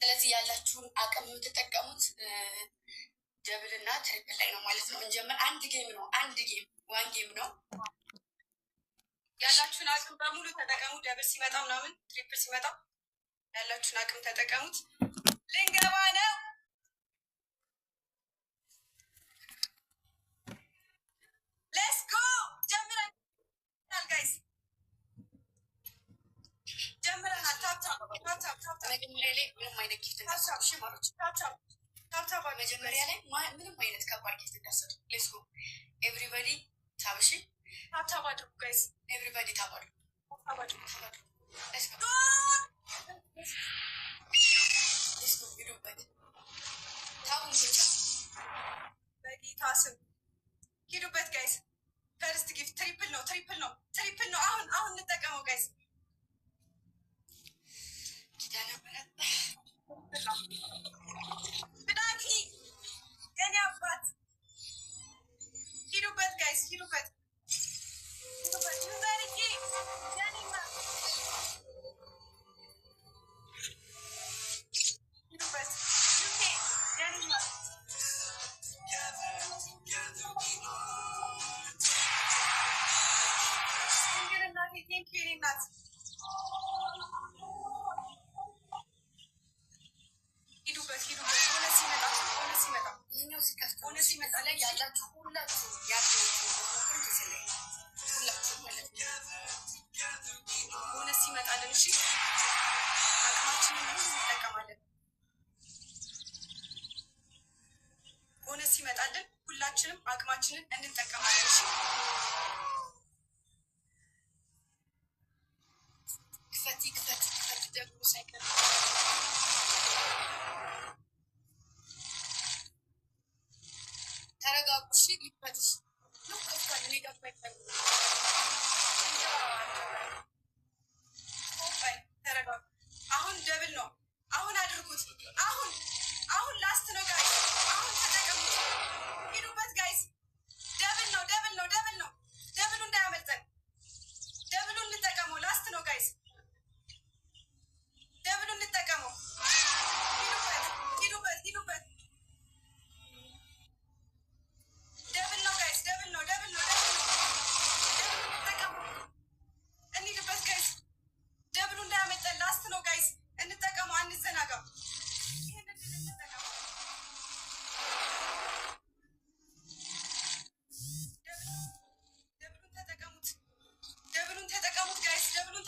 ስለዚህ ያላችሁን አቅም የምትጠቀሙት ደብል እና ትሪፕል ላይ ነው ማለት ነው። እንጀምር። አንድ ጌም ነው፣ ዋን ጌም ነው። ያላችሁን አቅም በሙሉ ተጠቀሙ። ደብል ሲመጣ ምናምን ትሪፕል ሲመጣ ያላችሁን አቅም ተጠቀሙት። ልንገባ ነው። ሌትስ ጎ። ጀምረናል ጋይስ፣ ጀምረናል። ታፕታፕ መጀመሪያ ላይ ምንም አይነት ጊፍት እንዳሰጡ ማሮች፣ ታፕታፕ መጀመሪያ ላይ ምንም አይነት ከባድ ጊፍት እንዳሰጡ። ሌትስ ጎ ኤቭሪባዲ ታብሺ ታፕታፕ አድርጉ ጋይስ። ኤቭሪባዲ ታፕ አድርጉ። ሌትስ ጎ ሂዱበት። ታቡን ብቻ በጌታ ስም ሂዱበት ጋይስ። ፈርስት ጊፍት ትሪፕል ነው። አሁን እንጠቀመው ጋይስ። ኪዳነ ምሕረት ብዳኪ የኔ አባት ሂዱበት ጋይስ፣ ሂዱበት ዘርጊ የኔማ ሂዱበት ዩኬ የኔማ እንግዲህ ቴንክ ዩ የኔ እናት ሂዱበት። ሆነ ሲመጣ ላይ ያላችሁ ሁላችሁ ሁላችሁ ማለት ነው። ሆነ ሲመጣልን እሺ አቅማችንን ሁሉ እንጠቀማለን። ሆነ ሲመጣልን ሁላችንም አቅማችንን እንጠቀማለን። እሺ ክፈት ደግሞ ሳይቀር ተረጋጉ። እሺ ይክፈትሽ ነው ከፍቷል። እኔ ገባ ይፈል ተረጋጉ። አሁን ደብል ነው። አሁን አድርጉት። አሁን ላስት ነው ጋይስ። አሁን ተጠቀሙት። ሂዱበት ጋይስ። ደብል ነው። ደብሉ እንዳያመልጠን። ደብሉ እንጠቀመው። ላስት ነው ጋይስ። ደብሉ እንጠቀመው። ሂዱበት። ደብል ነው ጋይስ። ደብል ነው። ደብል እንጠቀሙ። እንሂድበት ጋይስ። ደብሉ እንዳያመልጠን። ላስት ነው ጋይስ። እንጠቀመው። አንዘናጋው። ይህን እድል እንጠቀመው። ደብሉን ተጠቀሙት ጋይስ። ደብሉን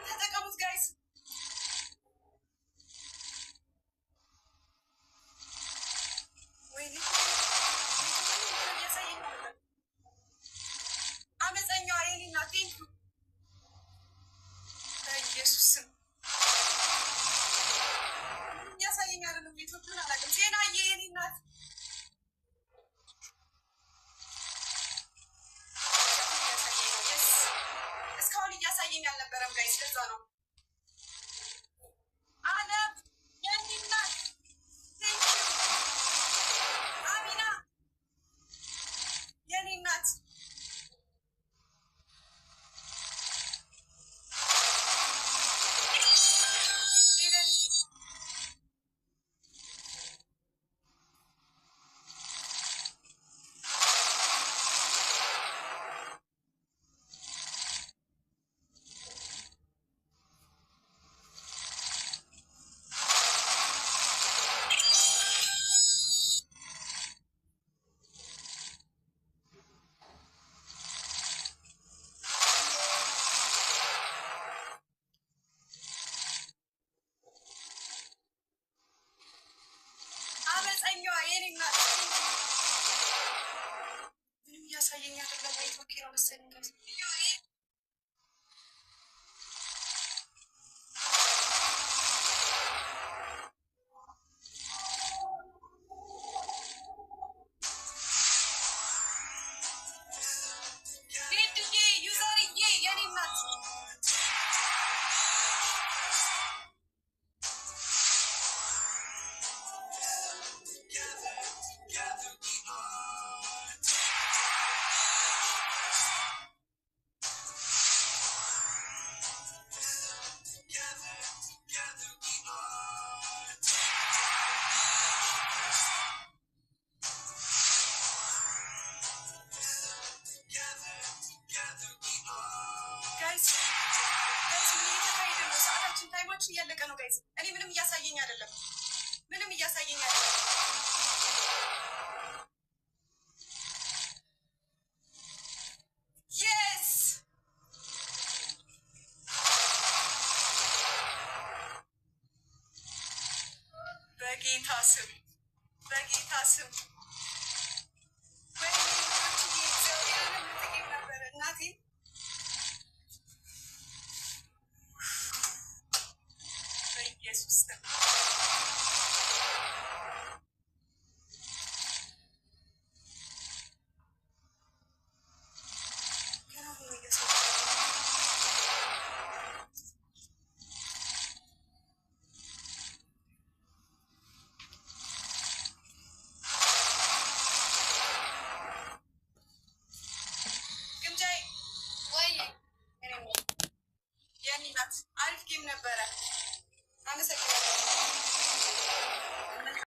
ተጠቀሙት ጋይስ። ወይኔ አመፀኛዋ የኔ እናት ቴንክ ዩ በኢየሱስ ስም። እያሳየኝ አይደለም። ቤቶቹን አላውቅም። ዜናዬ የኔ እናት እስካሁን እያሳየኝ አልነበረም ጋይስ። ለዛ ነው አለም የኔ እናት ቴንክ ዩ አሚና የኔ እናት ጋይስ ምን እየተካሄደ ነው? ሰዓታችን ታይማችን እያለቀ ነው ጋይስ። እኔ ምንም እያሳየኝ አይደለም። የስ በጌታ ስም ወይኔ እግዚአብሔርን ምትጌም ነበረ እናቴ በኢየሱስ ስም አሪፍ ጌም ነበረ። አመሰግናለሁ።